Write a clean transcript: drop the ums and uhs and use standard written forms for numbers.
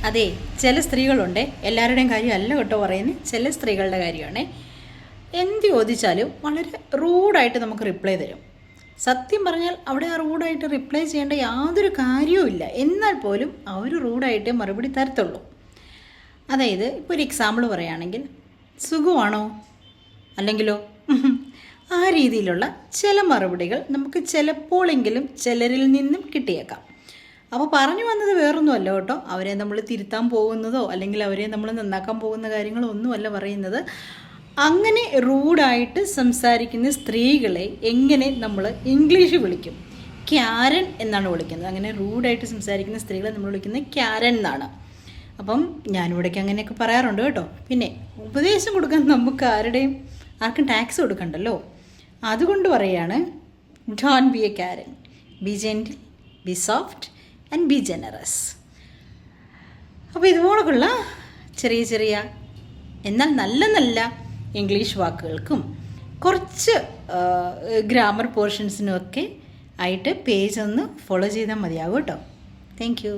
അതെ, ചില സ്ത്രീകളുണ്ട്, എല്ലാവരുടെയും കാര്യമല്ല കേട്ടോ പറയുന്നത്, ചില സ്ത്രീകളുടെ കാര്യമാണ്. എന്ത് ചോദിച്ചാലും വളരെ റൂഡായിട്ട് നമുക്ക് റിപ്ലൈ തരും. സത്യം പറഞ്ഞാൽ അവിടെ ആ റൂഡായിട്ട് റിപ്ലൈ ചെയ്യേണ്ട യാതൊരു കാര്യവുമില്ല, എന്നാൽ പോലും അവർ റൂഡായിട്ട് മറുപടി തരത്തുള്ളൂ. അതായത് ഇപ്പോൾ ഒരു എക്സാമ്പിൾ പറയുകയാണെങ്കിൽ, സുഖമാണോ അല്ലെങ്കിലോ ആ രീതിയിലുള്ള ചില മറുപടികൾ നമുക്ക് ചിലപ്പോഴെങ്കിലും ചിലരിൽ നിന്നും കിട്ടിയേക്കാം. അപ്പോൾ പറഞ്ഞു വന്നത് വേറൊന്നുമല്ല കേട്ടോ, അവരെ നമ്മൾ തിരുത്താൻ പോകുന്നതോ അല്ലെങ്കിൽ അവരെ നമ്മൾ നന്നാക്കാൻ പോകുന്ന കാര്യങ്ങളോ ഒന്നുമല്ല പറയുന്നത്. അങ്ങനെ റൂഡായിട്ട് സംസാരിക്കുന്ന സ്ത്രീകളെ എങ്ങനെ നമ്മൾ ഇംഗ്ലീഷ് വിളിക്കും? ക്യാരൻ എന്നാണ് വിളിക്കുന്നത്. അങ്ങനെ റൂഡായിട്ട് സംസാരിക്കുന്ന സ്ത്രീകളെ നമ്മൾ വിളിക്കുന്നത് ക്യാരൻ എന്നാണ്. അപ്പം ഞാനിവിടേക്ക് അങ്ങനെയൊക്കെ പറയാറുണ്ട് കേട്ടോ. പിന്നെ ഉപദേശം കൊടുക്കാൻ നമുക്ക് ആർക്കും ടാക്സ് കൊടുക്കണ്ടല്ലോ, അതുകൊണ്ട് പറയുകയാണ്, Don B A ക്യാരൻ, B gentle, B soft and B generous. അപ്പോൾ ഇതുപോലുള്ള ചെറിയ ചെറിയ എന്നാൽ നല്ല നല്ല ഇംഗ്ലീഷ് വാക്കുകൾക്കും കുറച്ച് ഗ്രാമർ പോർഷൻസിനും ഒക്കെ ആയിട്ട് പേജ് ഒന്ന് ഫോളോ ചെയ്താൽ മതിയാകും കേട്ടോ. Thank you.